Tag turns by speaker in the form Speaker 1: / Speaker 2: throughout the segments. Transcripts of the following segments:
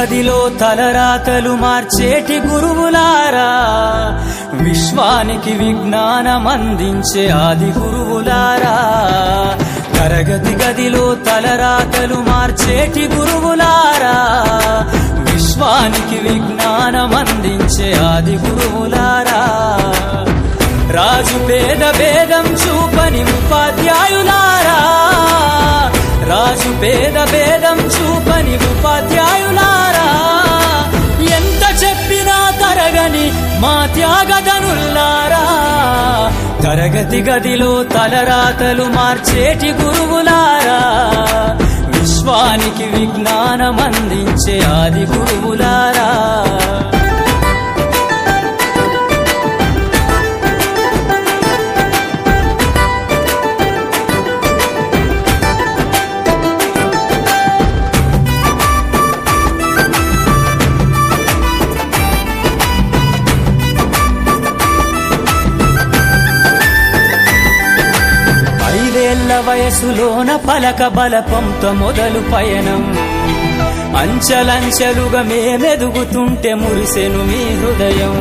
Speaker 1: గదిలో తలరాతలు మార్చేటి గురువులారా, విశ్వానికి విజ్ఞానమందించే ఆది గురువులారా. తరగతి గదిలో తలరాతలు మార్చేటి గురువులారా, విశ్వానికి విజ్ఞానమందించే ఆది గురువులారా. రాజు పేద భేదం చూపని ఉపాధ్యాయులారా, రాజు పేద భేదం చూపని ఉపాధ్యాయులారా. ఎంత చెప్పినా తరగని మా త్యాగధనుల్లారా, తరగతి గదిలో తలరాతలు మార్చేటి గురువులారా, విశ్వానికి విజ్ఞానమందించే ఆది గురువులారా. వయసులోన పలక బలపంతో మొదలు పయనం, అంచలంచెలుగా మేమెదుగుతుంటే మురిసెను మీ హృదయం.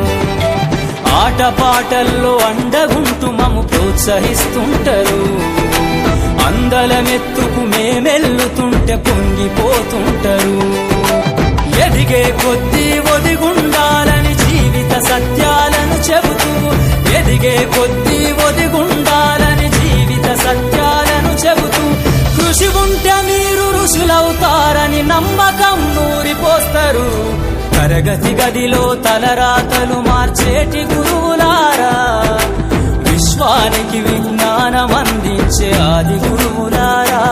Speaker 1: ఆటపాటల్లో అండగుంటూ మము ప్రోత్సహిస్తుంటారు, అందలమెత్తుకు మేమెల్లుతుంటే పొంగిపోతుంటారు. ఎదిగే కొద్దీ ఒదిగుండాలని జీవిత సత్యాలను చెబుతూ, ఎదిగే కొద్దీ ఒదిగుండాలని జీవిత సత్యాలను చెబుతూ, కృషి ఉంటే మీరు ఋషులవుతారని నమ్మకం నూరిపోస్తారు. తరగతి గదిలో తలరాతలు మార్చేటి గురువులారా, విశ్వానికి విజ్ఞానమందించే ఆది గురువులారా.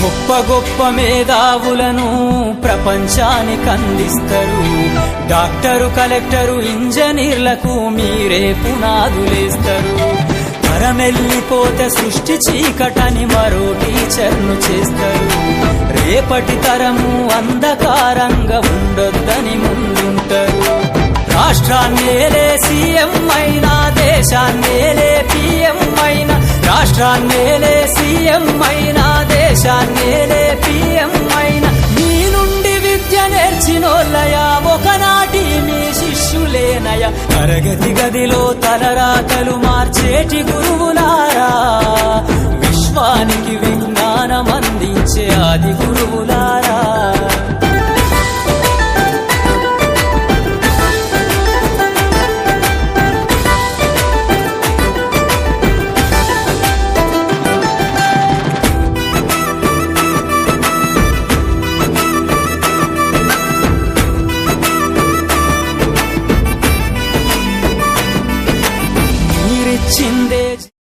Speaker 1: గొప్ప గొప్ప మేధావులను ప్రపంచానికి అందిస్తారు. డాక్టరు, కలెక్టరు, ఇంజనీర్లకు మీరే పునాదులేస్తారు. తరమెల్లిపోతే సృష్టి చీకటని మరో టీచర్ను చేస్తారు. రేపటి తరము అంధకారంగా ఉండొద్దని ముందుంటారు. రాష్ట్రాన్నేలే సీఎం అయినా, దేశాన్నేలే పిఎం అయినా, రాష్ట్రాన్నేలే సీఎం అయినా, దేశాన్నేలే పిఎం అయినా, మీ నుండి విద్య నేర్చినోళ్ళయా, ఒకనాటి మీ శిష్యులేనయా. తరగతి గదిలో తలరాతలు మార్చేటి గురువులారా, విశ్వానికి విజ్ఞానమందించే ఆది గురువులారా.